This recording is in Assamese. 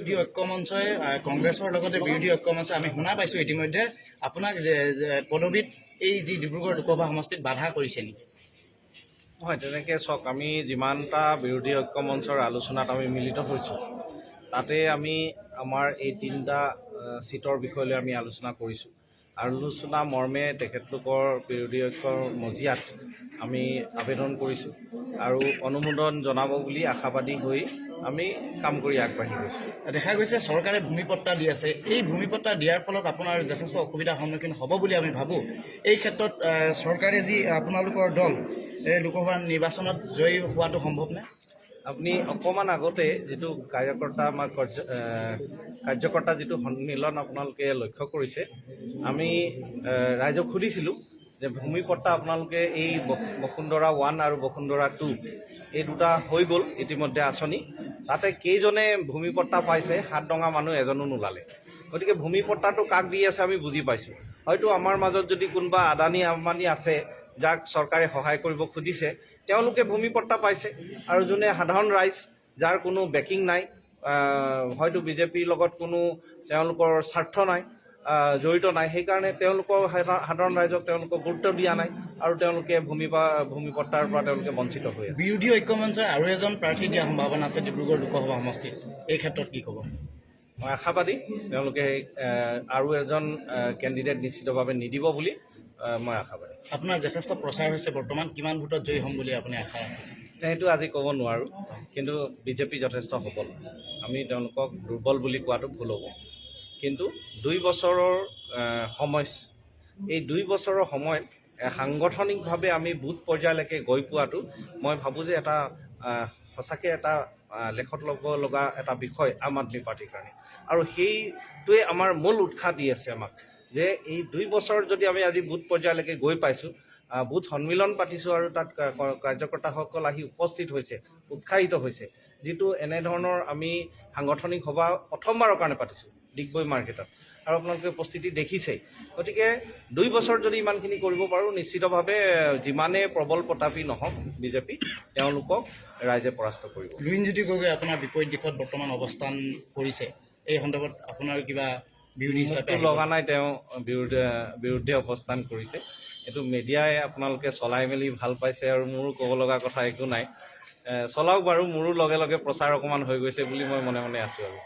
বিৰোধী ঐক্য মঞ্চই কংগ্ৰেছৰ লগতে বিৰোধী ঐক্য মঞ্চই আমি শুনা পাইছোঁ ইতিমধ্যে আপোনাক পদবীত এই যি ডিব্ৰুগড় লোকসভা সমষ্টিত বাধা কৰিছে নেকি? হয়, তেনেকৈ চাওক, আমি যিমানটা বিৰোধী ঐক্য মঞ্চৰ আলোচনাত আমি মিলিত হৈছোঁ, তাতে আমি আমাৰ এই তিনিটা চিটৰ বিষয়লৈ আমি আলোচনা কৰিছোঁ। আলোচনা মৰ্মে তেখেতলোকৰ বিৰোধী ঐক্যৰ মজিয়াত আমি আবেদন কৰিছোঁ আৰু অনুমোদন জনাব বুলি আশাবাদী হৈ আমি কাম কৰি আগবাঢ়ি গৈছোঁ। দেখা গৈছে চৰকাৰে ভূমিপট্টা দি আছে, এই ভূমিপট্টা দিয়াৰ ফলত আপোনাৰ যথেষ্ট অসুবিধাৰ সন্মুখীন হ'ব বুলি আমি ভাবোঁ। এই ক্ষেত্ৰত চৰকাৰে যি আপোনালোকৰ দল এই লোকসভা নিৰ্বাচনত জয়ী হোৱাটো সম্ভৱনে? আপুনি অকণমান আগতে যিটো কাৰ্যকৰ্তা যিটো সন্মিলন আপোনালোকে লক্ষ্য কৰিছে, আমি ৰাইজক সুধিছিলোঁ যে ভূমিপট্টা আপোনালোকে এই বসুন্ধৰা 1 আৰু বসুন্ধৰা 2 এই দুটা হৈ গ'ল ইতিমধ্যে আঁচনি, তাতে কেইজনে ভূমিপট্টা পাইছে? 7 ডঙা মানুহ এজনো নোলালে। গতিকে ভূমিপট্টাটো কাক দি আছে আমি বুজি পাইছোঁ। হয়তো আমাৰ মাজত যদি কোনোবা আদানী আম্বানী আছে যাক চৰকাৰে সহায় কৰিব খুজিছে, তেওঁলোকে ভূমিপট্টা পাইছে, আৰু যোনে সাধাৰণ ৰাইজ যাৰ কোনো বেকিং নাই, হয়তো বিজেপিৰ লগত কোনো তেওঁলোকৰ স্বাৰ্থ নাই, জড়িত নাই, সেইকাৰণে তেওঁলোকৰ সাধাৰণ ৰাইজক তেওঁলোকক গুৰুত্ব দিয়া নাই আৰু তেওঁলোকে ভূমিপট্টাৰ পৰা তেওঁলোকে বঞ্চিত হৈ আছে। বিৰোধী ঐক্য মঞ্চই আৰু এজন প্ৰাৰ্থী দিয়াৰ সম্ভাৱনা আছে ডিব্ৰুগড় লোকসভা সমষ্টিত, এই ক্ষেত্ৰত কি ক'ব? মই আশাবাদী তেওঁলোকে আৰু এজন কেণ্ডিডেট নিশ্চিতভাৱে নিদিব বুলি মই আশাবাদী। আপোনাৰ যথেষ্ট প্ৰচাৰ হৈছে বৰ্তমান, কিমান ভোটত জয়ী হ'ম বুলি আপুনি আশা ৰাখিছে? সেইটো আজি ক'ব নোৱাৰোঁ, কিন্তু বিজেপি যথেষ্ট সবল। আমি তেওঁলোকক দুৰ্বল বুলি কোৱাটো ভুল হ'ব। কিন্তু 2 বছৰৰ সময়, এই 2 বছৰৰ সময়ত সাংগঠনিকভাৱে আমি বুথ পৰ্যায়লৈকে গৈ পোৱাটো মই ভাবোঁ যে এটা সঁচাকৈ এটা লেখত ল'ব লগা এটা বিষয় আম আদমি পাৰ্টিৰ কাৰণে, আৰু সেইটোৱে আমাৰ মূল উৎসাহ দি আছে আমাক যে এই 2 বছৰ যদি আমি আজি বুথ পৰ্যায়লৈকে গৈ পাইছোঁ, বুথ সন্মিলন পাতিছোঁ আৰু তাত কাৰ্যকৰ্তাসকল আহি উপস্থিত হৈছে, উৎসাহিত হৈছে, যিটো এনেধৰণৰ আমি সাংগঠনিক সভা প্ৰথমবাৰৰ কাৰণে পাতিছোঁ ডিগবৈ মাৰ্কেটত, আৰু আপোনালোকে উপস্থিতি দেখিছেই। গতিকে 2 বছৰ যদি ইমানখিনি কৰিব পাৰোঁ, নিশ্চিতভাৱে যিমানে প্ৰবল প্ৰতাপী নহওক বিজেপি, তেওঁলোকক ৰাইজে পৰাস্ত কৰিব। লুৰিণজ্যোতি গগৈ আপোনাৰ বিপৰীত দিশত বৰ্তমান অৱস্থান কৰিছে, এই সন্দৰ্ভত আপোনাৰ কিবা বিৰোধী হিচাপে লগা নাই? তেওঁ বিৰুদ্ধে অৱস্থান কৰিছে, এইটো মিডিয়াই আপোনালোকে চলাই মেলি ভাল পাইছে আৰু মোৰো ক'ব লগা কথা একো নাই। চলাওক বাৰু, মোৰো লগে লগে প্ৰচাৰ অকণমান হৈ গৈছে বুলি মই মনে মনে আছোঁ আৰু।